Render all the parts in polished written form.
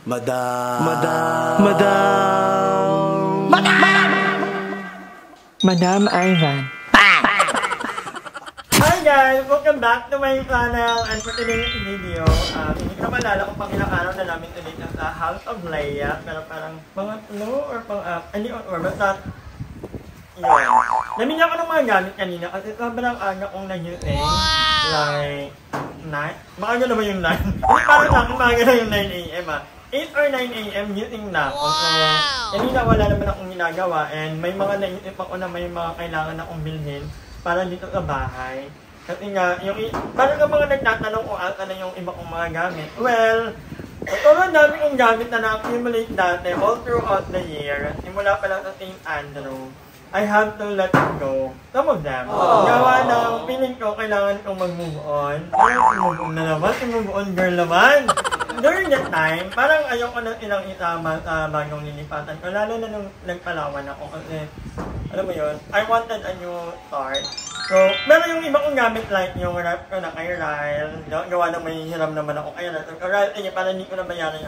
Madam. Madam Ivan. Hi guys! Welcome back to my channel and for today's video, hindi ko malala kung pang ilang araw na namin ulit sa House of Leia, pero parang pang-2 or basta yun. Namili ako ng mga gamit kanina kasi sobrang aga kong na-using. Like, maaga na ba yung 9? Hindi parang sa akin maaga na yung 9 AM 8 or 9 AM using na ako. So, kanina wala naman akong ginagawa and may mga naisip ako na may mga kailangan akong bilhin para dito sa bahay. Kasi nga, parang ang mga nagtatanong kung asa na yung iba kong mga gamit. Well, sobrang dami kong gamit na na-accumulate dati all throughout the year. Simula pa lang sa St. Andrew. I have to let it go. Some of them. Gawa ng feeling ko, kailangan kong mag-move on. Move on na naman, move on girl naman. During that time, parang ayoko nang ilang isama sa bagong lilipatan ko. Lalo na nung nagpalawan ako kasi, alam mo yun, I wanted a new start. So, meron yung iba kong gamit like yung rep ko na kay Ryle. Gawa ng may hiram naman ako kay Ryle. So, Ryle, parang hindi ko na bayaran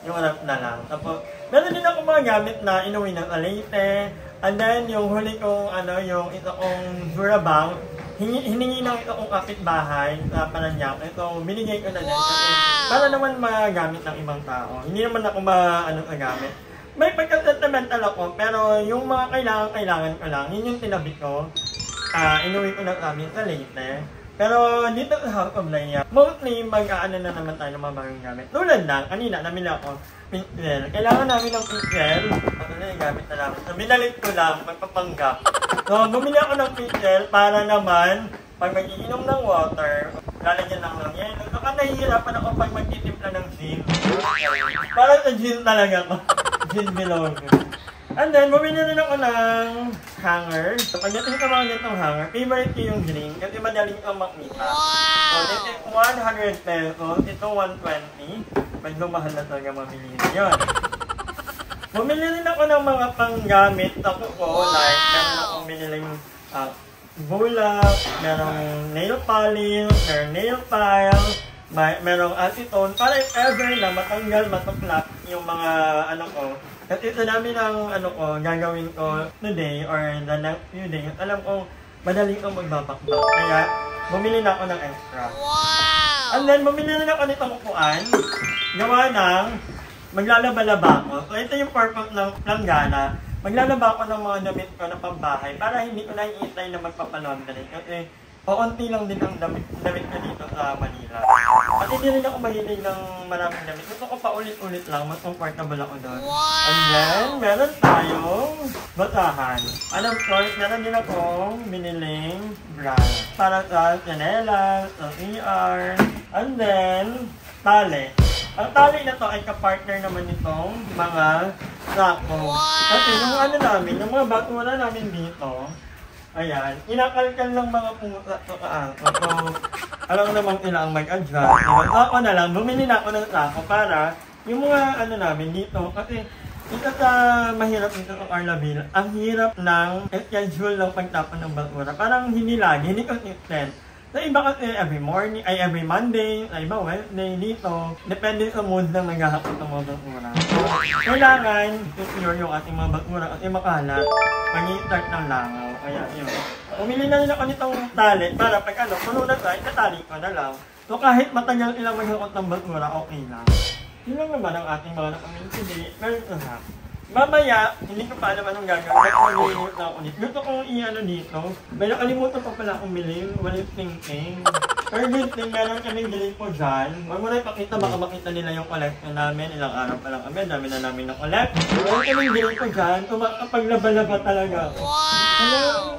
yung rep na lang. Tapos, meron din ako mga gamit na inuwi ng Leyte. And then, yung huli kong, yung isa kong Durabang, hiningi ng isa kong kapitbahay sa Paranaque. So, binigay ko na din. Kasi, para naman magamit ng ibang tao. Hindi naman ako sa gamit. May pagka-sentimental ako, pero yung mga kailangan ko lang, yun yung tinabi ko. Inuwi ko na kami sa Leyte. Pero dito sa House of Leia, mostly mag-aano na naman tayo ng mga bagong gamit. Tulad lang, kanina namili ako, pincel. Kailangan namin ng pincel. Ano na yung gamit na lang. So, binalit ko lang, magpapanggap. So, bumili ako ng pincel para naman, pag mag-iinom ng water, lalagyan lang ng yelo. Saka nahihirapan ako pag magtitimpla ng gin. Parang sa gin talaga to. Gin below. And then, bumili rin ako ng hanger. So, pagdating sa mga ganitong hanger, favorite ko yung green kasi madaling kang makita. So, this is 100 pesos. Ito 120. Medyo mahal na talaga mamili yun. Bumili rin ako ng mga panggamit ako ko. Like, meron akong biniling bulak, merong nail polish, merong nail file, merong acetone. Para if ever na matanggal, matuklap yung mga ko. Kasi ito namin ang gagawin ko today or the next few days. Alam kong madali kong magbabakbak. Kaya, bumili na ako ng extra. And then, bumili na ako nitong upuan. Gawa ng maglalaba-laba ako. So, ito yung purpose ng planggana. Maglalaba ako ng mga damit ko na pambahay para hindi ko na iintay na magpapalaundry. Kasi, paunti lang din ang damit ko dito sa Manila. At hindi rin ako mahilig ng maraming damit. Gusto ko pa ulit-ulit lang, mas comfortable ako doon. And then, meron tayong basahan. And of course, meron din akong biniling brand. Para sa chanelas, sa ER, and then, tali. Ang tali na to ay kapartner naman nitong mga sako. Kasi yung yung mga basura namin dito, ayan, inakalkal lang mga pumunta sa kaangko. So, alam ko namang ilang mag-adjust. Ako na lang, bumili na ako ng sako para yung mga namin dito. Kasi ito sa mahirap dito sa Carlaville, ang hirap ng schedule ng pagtapon ng basura. Parang hindi lagi, hindi consistent. Sa iba kasi every Monday, sa iba Wednesday dito. Depende sa mood ng naghahapon ng mga basura. Kailangan secure yung ating mga basura kasi makalat. Mag-i-start ng langaw. Kaya yun. Umili na rin ako nitong tali para pag puno na tayo, itatali ko na lang. So kahit matagal ilang maghakot ng basura, okay lang. Yun lang naman ang ating mga nakamintindi. Meron ko na. Mamaya, hindi ko pa alam anong gagawin. Nag-ulit na ako dito. Gusto kong dito. May nakalimutan pa pala akong bilhin. Walit thinking. Pero good thing, meron kaming bilhin po dyan. Huwag mo na ipakita, baka makita nila yung collection namin. Ilang araw pa lang kami. Dami na namin na-collect. Meron kaming bilhin po dyan. Kapag-laba-laba talaga. Hello!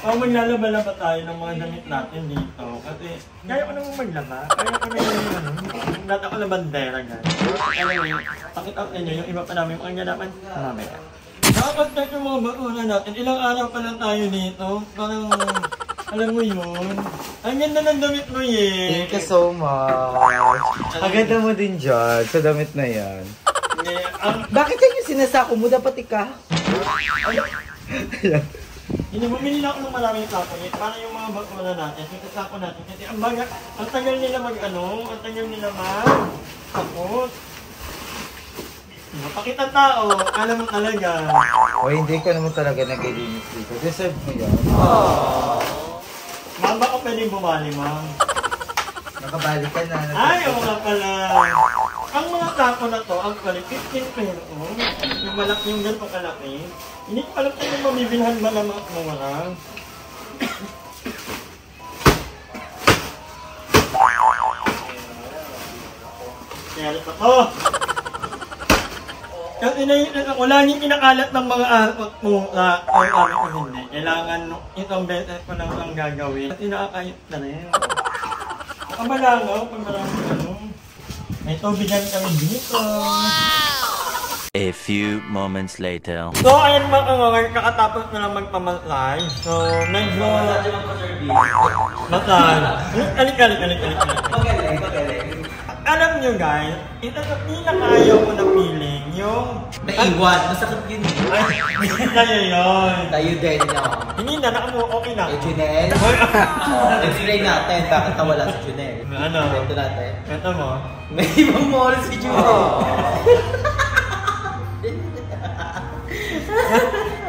Maglalaba-laba tayo ng mga damit natin dito. Kasi, kaya ko namang maglaba. Kaya ko na yung lahat ako na bandera dyan. Anyway, pakita ko inyo yung iba pa namin mga ganapan. Mamaya. Nakapag-check yung mga bakuna natin. Ilang araw pa lang tayo dito. Parang, alam mo yun. Ang ganda ng damit mo Thank you so much. Ang ganda mo din dyan sa damit na yan. Bakit yan yung sinasako mo? Dapat ika? Bumili na ako ng maraming tapo para yung mga bakuna natin, yung tapo natin. Kasi ang tagal nila ang tagal nila tapos. Napakita tao, alam mo talaga. O hindi ka naman talaga nag-ilinis dito. Deserve mo yan. Ma'am, baka pwedeng bumali, ma'am. Nakabalik ka na. Ay, oo nga pala. Ang mga tapo na to, actually, 15 pesos. Yung malaki, yung ganito kalaki. Hindi ko alam tayo mamibilhan ba naman at mawala. Kaya ito to. Kasi ako laging kinakalat ng mga apat mo ay amin ko hindi. Kailangan itong beses ko lang gagawin. Kasi nakakayot na rin. Nakabalangaw pag maraming may tubigan kami dito. A few moments later. So ayan mga kangangan, kakatapos na lang magpamalay. So medyo Alik. Alam nyo guys, ito sa pinakayaw ko na feeling, yung... Naiwan, masakit yun. Ay, tayo yun. Tayo din, no? Hindi na, okay na. Eh, Junel? Explain natin, bakit nawala si Junel? Ano? Ito natin. Ito mo. May ibang mall si Junel.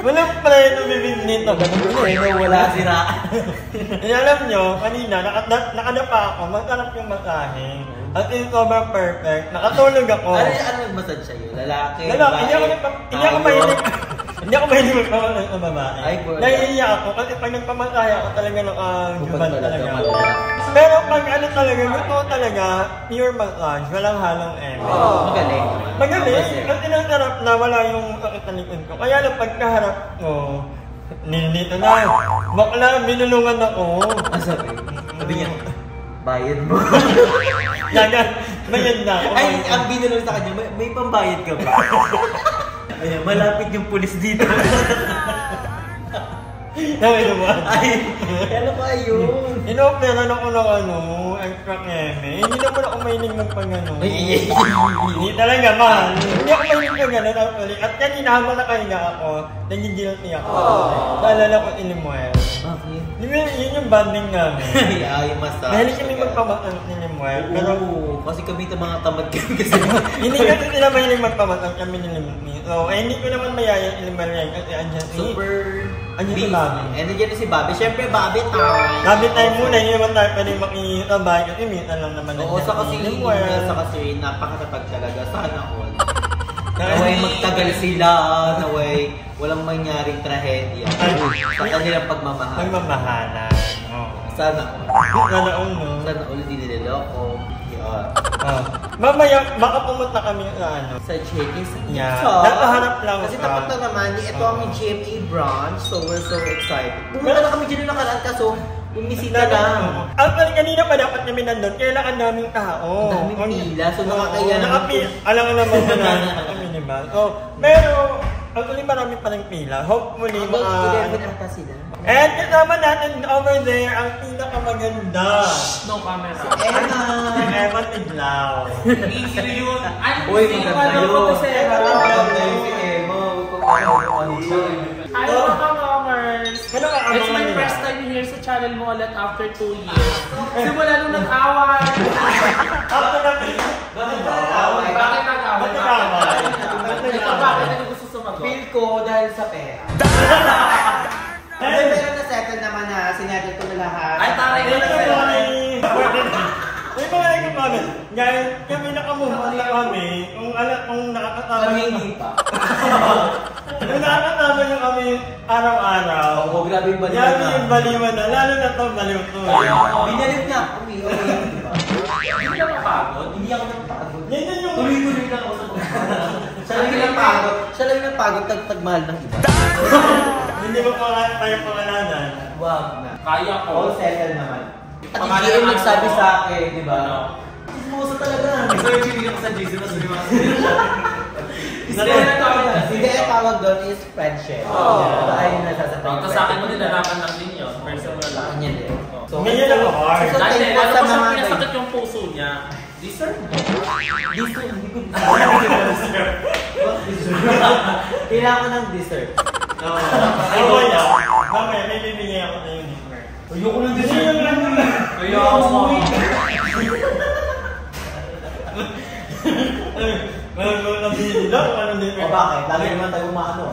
Walang pala yung bibig nito. Wala sira. Alam nyo, kanina, nakadapa ako, masarap yung masahe. At ito sobrang perfect. Nakatulog ako. Ano nag-massage sa'yo? Lalaki? Hindi ako mahilig magpamasahe sa babae. Ay, good. Nahihiya ako kasi pag nagpamasahe ako talaga Bukod talaga. talaga. Pero pag talaga, gusto ko talaga, pure massage, walang halong Magaling. Magaling. Kasi nasarap na wala yung sakit na likod ko. Kaya lang pagkaharap ko, nilito na. Bakla, binulungan ako. Sabi niya, bayad mo. Bayad na ako. Ay, ang binulong sa kanya, may pambayad ka ba? Ayan, malapit yung pulis dito. Sabi naman. Ay, ano ba yun? Inoperan ako ng extra keme. Hindi naman ako mahilig magpagano. Hindi talaga, mahal. Hindi ako mahilig magano actually. At kanina habang nakahinga ako, nagigilty ako. Naalala ko Ilimuel. Bakit? Yun yung banding namin. Ay, massage. Dahil kami magpamatang ni Ilimuel. Pero kasi kami ito mga tamad kami kasi. hindi kasi sila mahilig magpamatang kami ni Ilimuel. So, hindi ko naman mayayang Ilimuel yan kasi andyan Super. Andyan si Bobby. And nandiyan si Bobby. Siyempre, Bobby time. Bobby time muna, hindi naman tayo pwede makikabay kasi minsan lang naman. Oo, sa kasi napakatapag talaga. Sana all. Naway magtagal sila, naway walang mangyaring trahedya. Sa kanilang pagmamahal. Magmamahalan. Sana all. Sana all, no? Sana all, di niloloko. Mamaya, baka pumunta kami sa GMA sa Yeah. TikTok. Nakaharap lang. Kasi tapat na naman, ito ang GMA branch, so we're so excited. Pumunta na kami dyan yung nakaraan kaso, bumisita lang. Actually, kanina pa dapat kami nandun, kailangan naming tao. Daming pila, so nakakaya naman. Alam nga naman na kami, diba? So, pero, actually marami pa rin pila. Hopefully, About 11 ata sila. And kasama natin over there ang pinakamaganda. No camera. Emma! Si Emma Tiglaw. Easy yun. Uy, maganda yun. Maganda yun si Emma. Hi mga ka-momers! Ano ka It's my nila? first time here sa channel mo ulit after 2 years. Simula nung nag-away. After na Bakit nag-away? Ikaw bakit hindi gusto sumagot? Feel ko dahil sa pera. Pero na-settle naman na sinadal ko na lahat. Ay, taray na May mga nagkakamin. Ngayon, kami nakamumon na kami. Kung nakakatama Hindi pa. Kung nakakatama nyo kami araw-araw. Oo, grabe yung baliwan Grabe na. yung baliwan na. Lalo na to, baliw to. Binalit niya ako. Diba? Hindi ka mapagod? Hindi ako nagpagod. Yan yung... Tuloy-tuloy lang ako sa Siya lang yung napagod. Siya lang yung napagod tagmahal ng iba. Hindi mo pa tayo pangalanan. Wag na. Kaya ko. All settle naman. At hindi yung nagsabi sa akin, di ba? Chismosa talaga. Searching ako sa Jesus na sulimas. Hindi, ang tawag doon is friendship. Ayun na sasabihin. Tapos sa akin mo nilalaman lang din yun. Personal lang. Kanya din. Ngayon ako hard. So, Dahil thankful ano sa ko sa mga pinasakit yung puso niya. Deserve mo. dessert. Hindi ko kailangan ko ng dessert. Ay, boy, Mamaya, may bibigyan ako na yung dessert. Ayoko ng dessert. Ayoko. Meron lang bibigyan daw, anong dessert? O bakit? Lagi naman tayo umaano.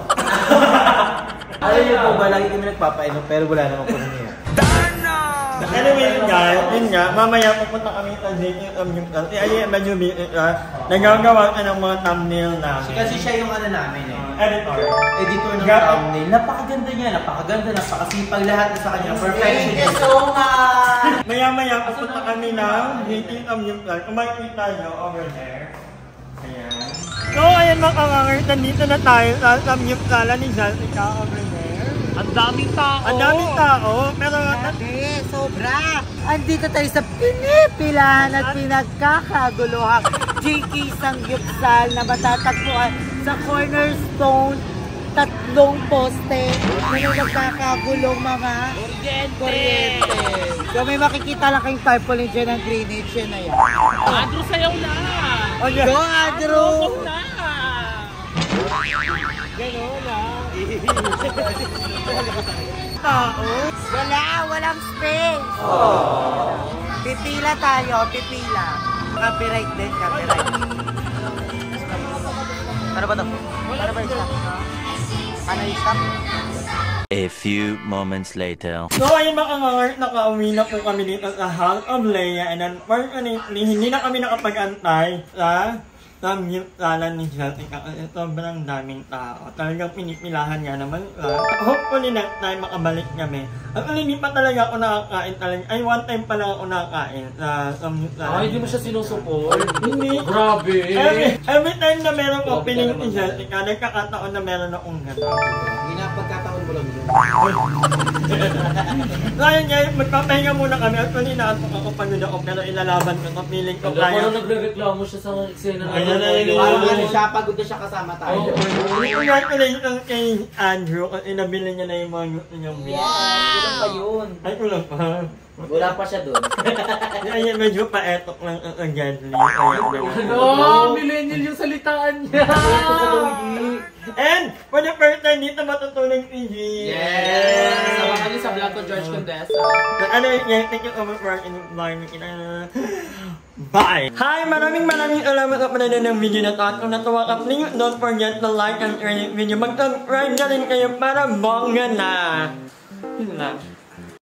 Alam niyo po ba, lagi kami nagpapainom pero wala naman po niya. Anyway, yun nga, mamaya pupunta kami sa dating of yung ay medyo nagagawa ka ng mga thumbnail namin. Kasi siya yung ano namin eh. Editor. Editor ng thumbnail. Napakaganda niya, napakasipag lahat sa kanya. Perfectionist. Thank you so much! Maya-maya pupunta kami ng dating of yung kung makikita nyo over there. Ayan. So, ayan mga kamangers, nandito na tayo sa Samyuktala ni Jessica over there. Ang daming tao. Ang daming tao, pero Sobra! Andito tayo sa pinipilahan at pinagkakaguluhang JK Samgyupsal na matatagpuan sa cornerstone, 3 poste na may nagkakagulong mga kuryente. So may makikita lang kayong tarpaulin dyan ng greenage yun na yan. Andrew, sayaw na. Go, Andrew! Go na. gano'n na. Walang space. Pipila tayo, pipila. Copyright din, copyright. Ano ba ito? Ano ba i-stop? Ano i-stop? A few moments later. So ayun mga kamangers, nakauwi na po kami dito sa House of Leia, and unfortunately, hindi na kami nakapag-antay sa Samgyupsala ni Jessica kasi sobrang daming tao. Talagang pinipilahan nga naman. Hopefully next time makabalik kami. Actually, hindi pa talaga ako nakakain talaga. Ay, one time pa lang ako nakakain sa Samgyupsala. Ay, hindi mo siya sinusuport? Hindi. Grabe. Every time na merong opening ni Jessica, nagkakataon na meron akong gano'n. Hindi na pagkataon mo lang yun. So ayun guys, magpapahinga muna kami. Actually, naatok ako pagod ako pero ilalaban ko. Feeling ko Alam ko kaya. na nagre-reklamo siya sa eksena na Parang ano siya, pagod na siya kasama tayo. Congratulations kay Andrew kasi nabili niya na yung mga gusto niyang bilhin. Kulang pa yun. Ay, kulang pa. Wala pa siya doon. Ay, medyo pa-etok lang ang Gadley. Ano? Millennial yung salitaan niya. And, for the first time dito matutulog si G. Yes! Sama kami sa vlog ko, George Condesa. Ano yun, thank you so much for inviting me. Bye! Hi! Maraming salamat sa panonood ng video na to. At kung natuwa ka, please don't forget to like and share the video. Mag-subscribe na rin kayo para bongga na. Yun na.